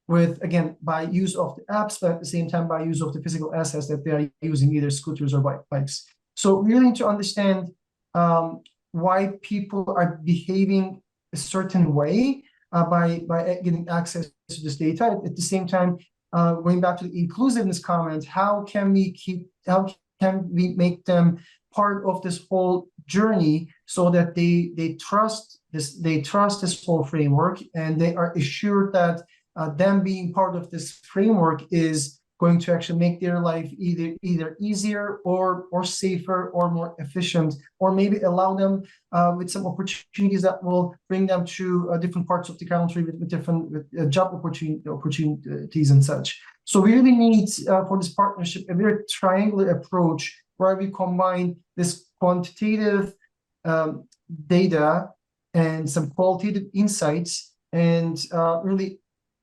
with, again, by use of the apps, but at the same time by use of the physical assets that they are using, either scooters or bikes. So we really need to understand why people are behaving a certain way by getting access to this data. At the same time, going back to the inclusiveness comment, how can we make them part of this whole journey so that they trust this whole framework, and they are assured that them being part of this framework is going to actually make their life either easier or safer or more efficient, or maybe allow them with some opportunities that will bring them to different parts of the country with different job opportunities and such. So we really need for this partnership a very triangular approach where we combine this quantitative data and some qualitative insights, and really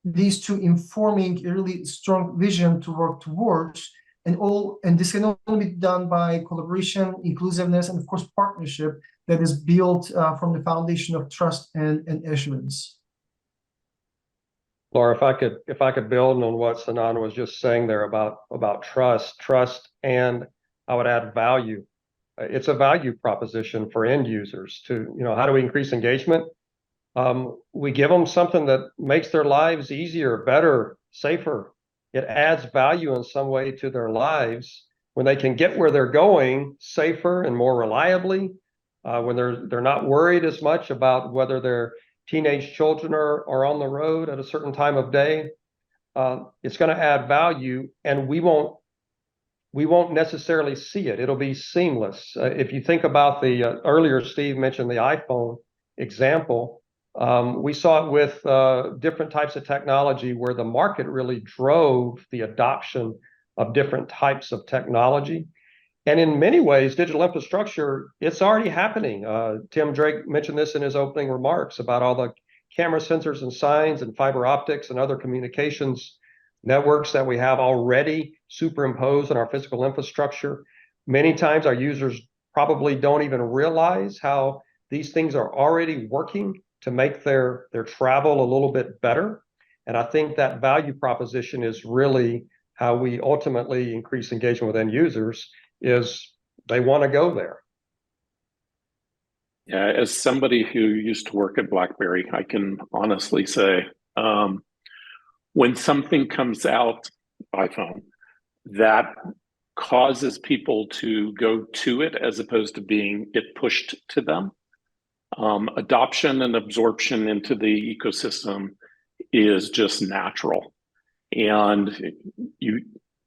these two informing a really strong vision to work towards, and this can only be done by collaboration, inclusiveness, and of course partnership that is built from the foundation of trust and assurance. Laura, if I could build on what Sinan was just saying there about trust, and I would add value. It's a value proposition for end users to, how do we increase engagement? We give them something that makes their lives easier, better, safer. It adds value in some way to their lives when they can get where they're going safer and more reliably, when they're not worried as much about whether their teenage children are on the road at a certain time of day. It's going to add value, and we won't necessarily see it. It'll be seamless. If you think about the earlier, Steve mentioned the iPhone example. We saw it with different types of technology where the market really drove the adoption of different types of technology. And in many ways, digital infrastructure, it's already happening. Tim Drake mentioned this in his opening remarks about all the camera sensors and signs and fiber optics and other communications networks that we have already superimposed on our physical infrastructure. Many times our users probably don't even realize how these things are already working to make their travel a little bit better. And I think that value proposition is really how we ultimately increase engagement with end users, is they want to go there. Yeah, as somebody who used to work at BlackBerry, I can honestly say, when something comes out iPhone, that causes people to go to it as opposed to being it pushed to them. Adoption and absorption into the ecosystem is just natural. And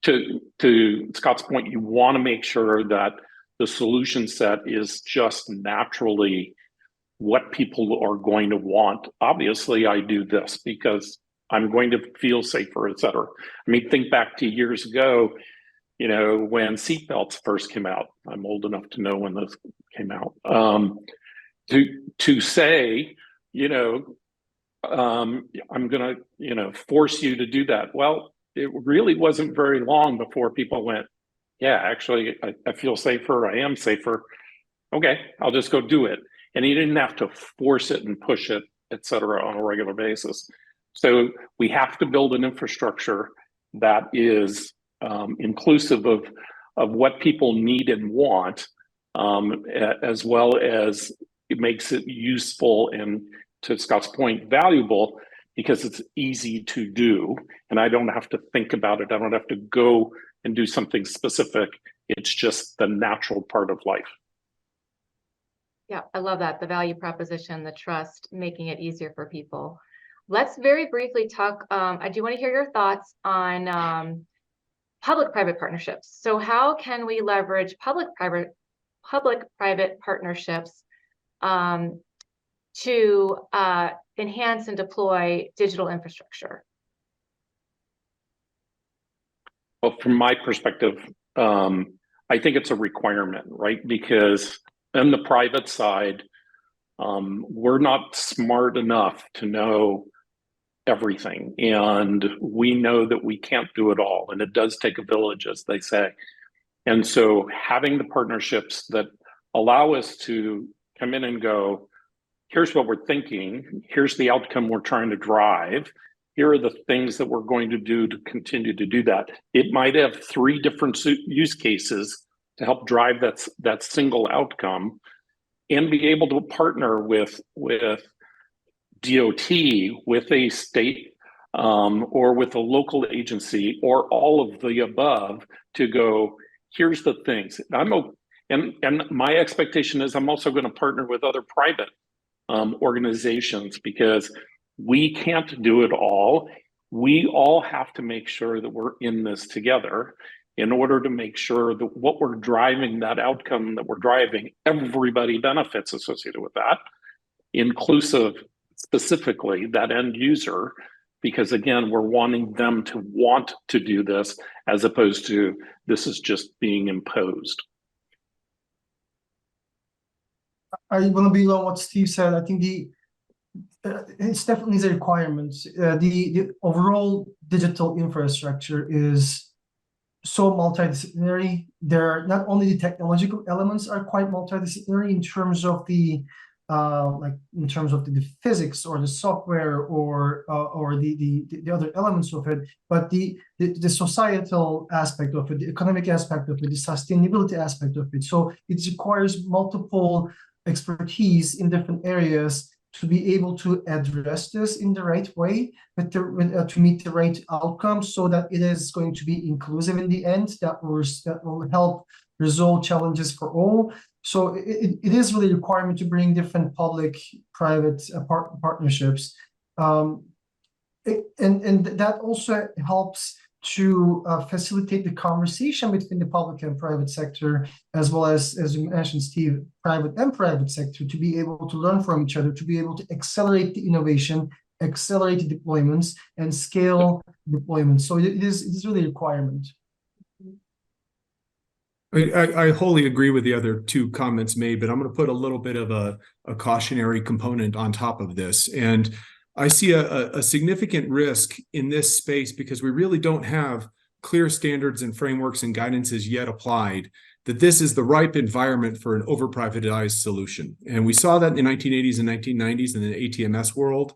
to Scott's point, you want to make sure that the solution set is just naturally what people are going to want. Obviously, I do this because I'm going to feel safer, et cetera. I mean, think back to years ago, you know, when seatbelts first came out. I'm old enough to know when those came out. To say, you know, I'm going to, you know, force you to do that. Well, it really wasn't very long before people went, yeah, actually, I feel safer. I am safer. Okay, I'll just go do it. And you didn't have to force it and push it, et cetera, on a regular basis. So we have to build an infrastructure that is inclusive of what people need and want, as well as it makes it useful and, to Scott's point, valuable, because it's easy to do. And I don't have to think about it. I don't have to go and do something specific. It's just the natural part of life. Yeah, I love that. The value proposition, the trust, making it easier for people. Let's very briefly talk. I do want to hear your thoughts on public-private partnerships. So how can we leverage public-private partnerships to enhance and deploy digital infrastructure? Well, from my perspective, I think it's a requirement, right? Because on the private side, we're not smart enough to know everything. And we know that we can't do it all. And it does take a village, as they say. And so having the partnerships that allow us to come in and go, here's what we're thinking, here's the outcome we're trying to drive, here are the things that we're going to do to continue to do that. It might have 3 different use cases to help drive that single outcome, and be able to partner with DOT, with a state, or with a local agency, or all of the above, to go, here's the things. And my expectation is I'm also going to partner with other private organizations, because we can't do it all. We all have to make sure that we're in this together in order to make sure that what we're driving, that outcome that we're driving, everybody benefits associated with that, inclusive specifically that end user, because again, we're wanting them to want to do this as opposed to this is just being imposed. I want to build on what Steve said. I think it's definitely the requirements. The overall digital infrastructure is so multidisciplinary. There, not only the technological elements are quite multidisciplinary in terms of the the physics or the software or the other elements of it, but the societal aspect of it, the economic aspect of it, the sustainability aspect of it. So it requires multiple expertise in different areas to be able to address this in the right way, but to meet the right outcome, so that it is going to be inclusive in the end, that will help resolve challenges for all. So it is really a requirement to bring different public-private partnerships, and that also helps to facilitate the conversation between the public and private sector, as well as you mentioned, Steve, private and private sector, to be able to learn from each other, to be able to accelerate the innovation, accelerate the deployments, and scale deployments. So it is really a requirement. I wholly agree with the other 2 comments made, but I'm going to put a little bit of a cautionary component on top of this. And I see a significant risk in this space, because we really don't have clear standards and frameworks and guidances yet applied, that this is the ripe environment for an over-privatized solution. And we saw that in the 1980s and 1990s in the ATMS world,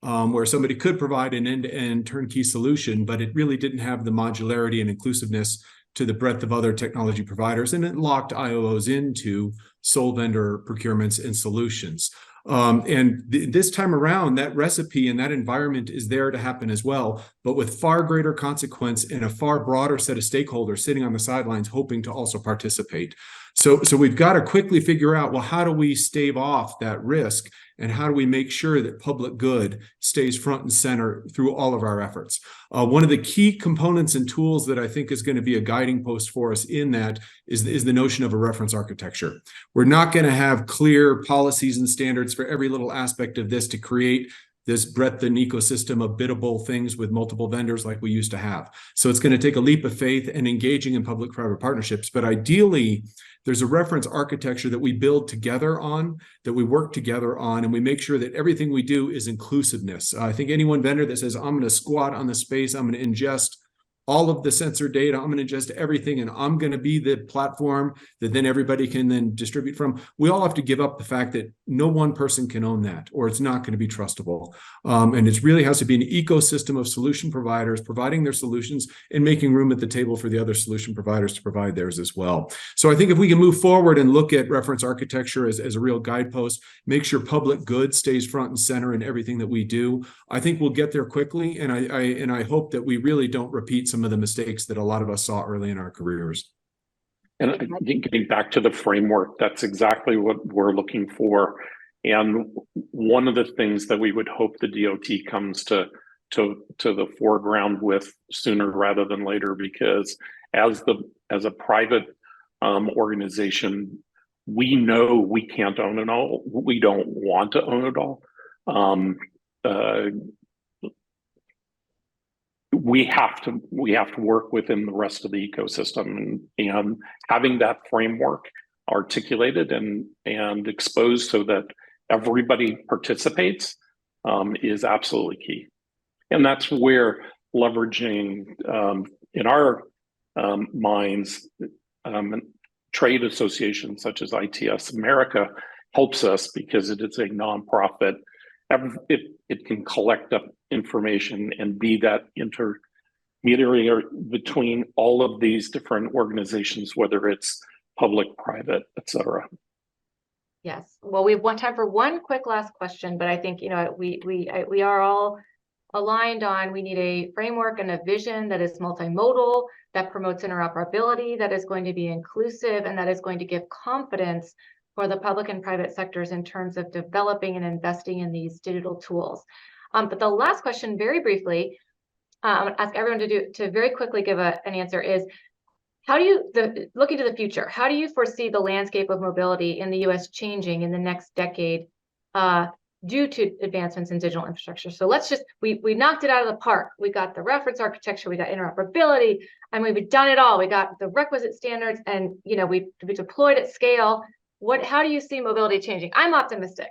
where somebody could provide an end-to-end turnkey solution, but it really didn't have the modularity and inclusiveness to the breadth of other technology providers, and it locked IOOs into sole vendor procurements and solutions. This time around, that recipe and that environment is there to happen as well, but with far greater consequence and a far broader set of stakeholders sitting on the sidelines hoping to also participate. So we've got to quickly figure out, well, how do we stave off that risk? And how do we make sure that public good stays front and center through all of our efforts? One of the key components and tools that I think is going to be a guiding post for us in that is the notion of a reference architecture. We're not going to have clear policies and standards for every little aspect of this to create this breadth and ecosystem of biddable things with multiple vendors like we used to have. So it's going to take a leap of faith and engaging in public-private partnerships. But ideally, there's a reference architecture that we build together on, that we work together on, and we make sure that everything we do is inclusiveness. I think any one vendor that says, I'm going to squat on the space, I'm going to ingest all of the sensor data, I'm going to ingest everything, and I'm going to be the platform that then everybody can then distribute from. We all have to give up the fact that no one person can own that, or it's not going to be trustable. And it really has to be an ecosystem of solution providers providing their solutions and making room at the table for the other solution providers to provide theirs as well. So I think if we can move forward and look at reference architecture as a real guidepost, make sure public good stays front and center in everything that we do, I think we'll get there quickly. And I hope that we really don't repeat some of the mistakes that a lot of us saw early in our careers. And I think getting back to the framework, that's exactly what we're looking for. And one of the things that we would hope the DOT comes to the foreground with sooner rather than later, because as a private organization, we know we can't own it all. We don't want to own it all. We have to work within the rest of the ecosystem, and having that framework articulated and exposed so that everybody participates is absolutely key. And that's where leveraging in our minds trade associations such as ITS America helps us, because it is a nonprofit. It can collect up information and be that intermediary between all of these different organizations, whether it's public, private, et cetera. Yes. Well, we have time for one quick last question, but I think, we are all aligned on, we need a framework and a vision that is multimodal, that promotes interoperability, that is going to be inclusive, and that is going to give confidence for the public and private sectors in terms of developing and investing in these digital tools. But the last question, very briefly, I'm going to ask everyone to very quickly give an answer is, how do you, looking to the future, how do you foresee the landscape of mobility in the US changing in the next decade due to advancements in digital infrastructure? So let's just, we knocked it out of the park. We got the reference architecture, we got interoperability, I mean, we've done it all. We got the requisite standards, and we deployed at scale. How do you see mobility changing? I'm optimistic.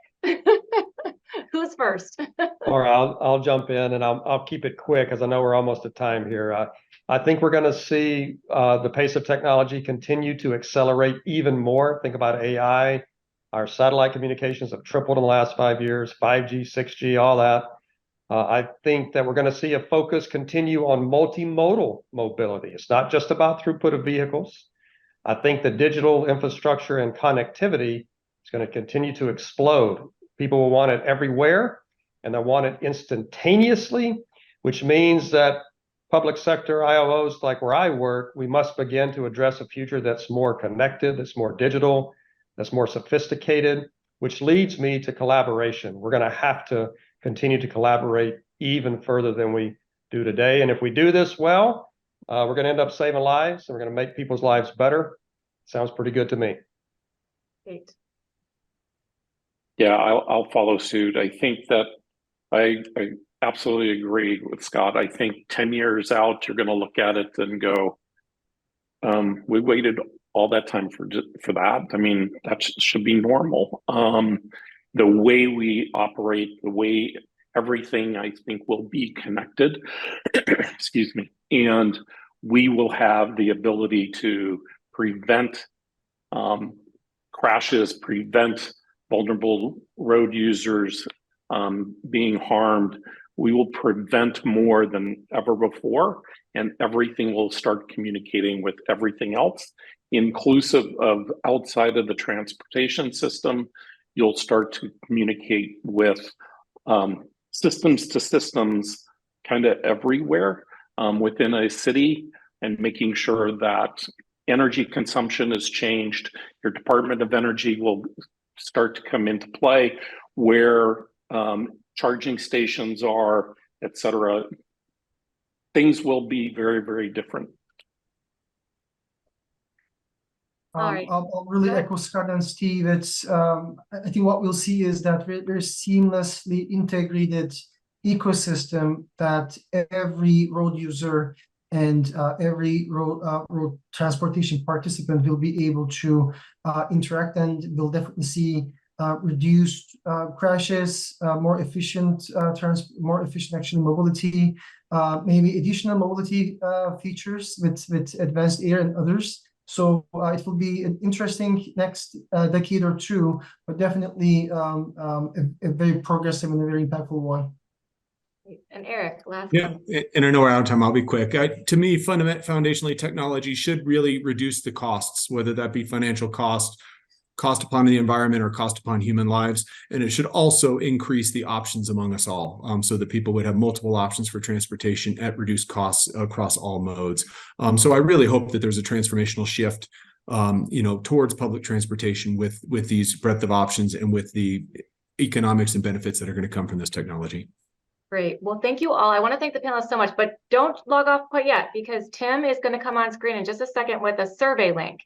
Who's first? All right, I'll jump in, and I'll keep it quick because I know we're almost at time here. I think we're going to see the pace of technology continue to accelerate even more. Think about AI. Our satellite communications have tripled in the last 5 years, 5G, 6G, all that. I think that we're going to see a focus continue on multimodal mobility. It's not just about throughput of vehicles. I think the digital infrastructure and connectivity is going to continue to explode. People will want it everywhere, and they'll want it instantaneously, which means that public sector IOOs, like where I work, we must begin to address a future that's more connected, that's more digital, that's more sophisticated, which leads me to collaboration. We're going to have to continue to collaborate even further than we do today. And if we do this well, we're going to end up saving lives, and we're going to make people's lives better. Sounds pretty good to me. Great. Yeah, I'll follow suit. I think that I absolutely agree with Scott. I think 10 years out, you're going to look at it and go, we waited all that time for that. I mean, that should be normal. The way we operate, the way everything, I think, will be connected. Excuse me. And we will have the ability to prevent crashes, prevent vulnerable road users being harmed. We will prevent more than ever before, and everything will start communicating with everything else, inclusive of outside of the transportation system, you'll start to communicate with systems to systems kind of everywhere within a city, and making sure that energy consumption is changed. Your Department of Energy will start to come into play, where charging stations are, et cetera. Things will be very, very different. All right. I'll really echo Scott and Steve. It's I think what we'll see is that very seamlessly integrated ecosystem that every road user and every road transportation participant will be able to interact, and we'll definitely see reduced crashes, more efficient actually mobility, maybe additional mobility features with advanced air and others. So it will be an interesting next decade or two, but definitely a very progressive and a very impactful one. And Eric, last Yeah, one. and I know we're out of time. I'll be quick. To me, foundationally, technology should really reduce the costs, whether that be financial cost upon the environment, or cost upon human lives. And it should also increase the options among us all, so that people would have multiple options for transportation at reduced costs across all modes. So I really hope that there's a transformational shift, towards public transportation with these breadth of options and with the economics and benefits that are going to come from this technology. Great. Well, thank you all. I want to thank the panelists so much, but don't log off quite yet, because Tim is going to come on screen in just a second with a survey link.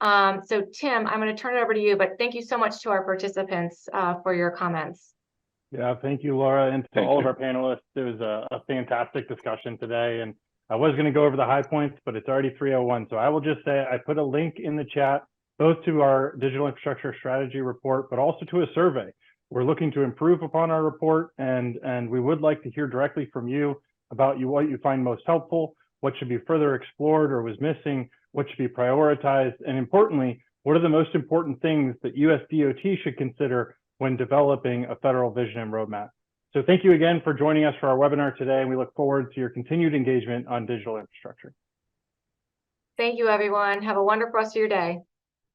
So Tim, I'm going to turn it over to you, but thank you so much to our participants for your comments. Yeah, thank you, Laura, and to all of our panelists. It was a fantastic discussion today, and I was going to go over the high points, but it's already 3:01. So I will just say I put a link in the chat, both to our digital infrastructure strategy report, but also to a survey. We're looking to improve upon our report, and we would like to hear directly from you about what you find most helpful, what should be further explored or was missing, what should be prioritized, and importantly, what are the most important things that USDOT should consider when developing a federal vision and roadmap. So thank you again for joining us for our webinar today, and we look forward to your continued engagement on digital infrastructure. Thank you, everyone. Have a wonderful rest of your day.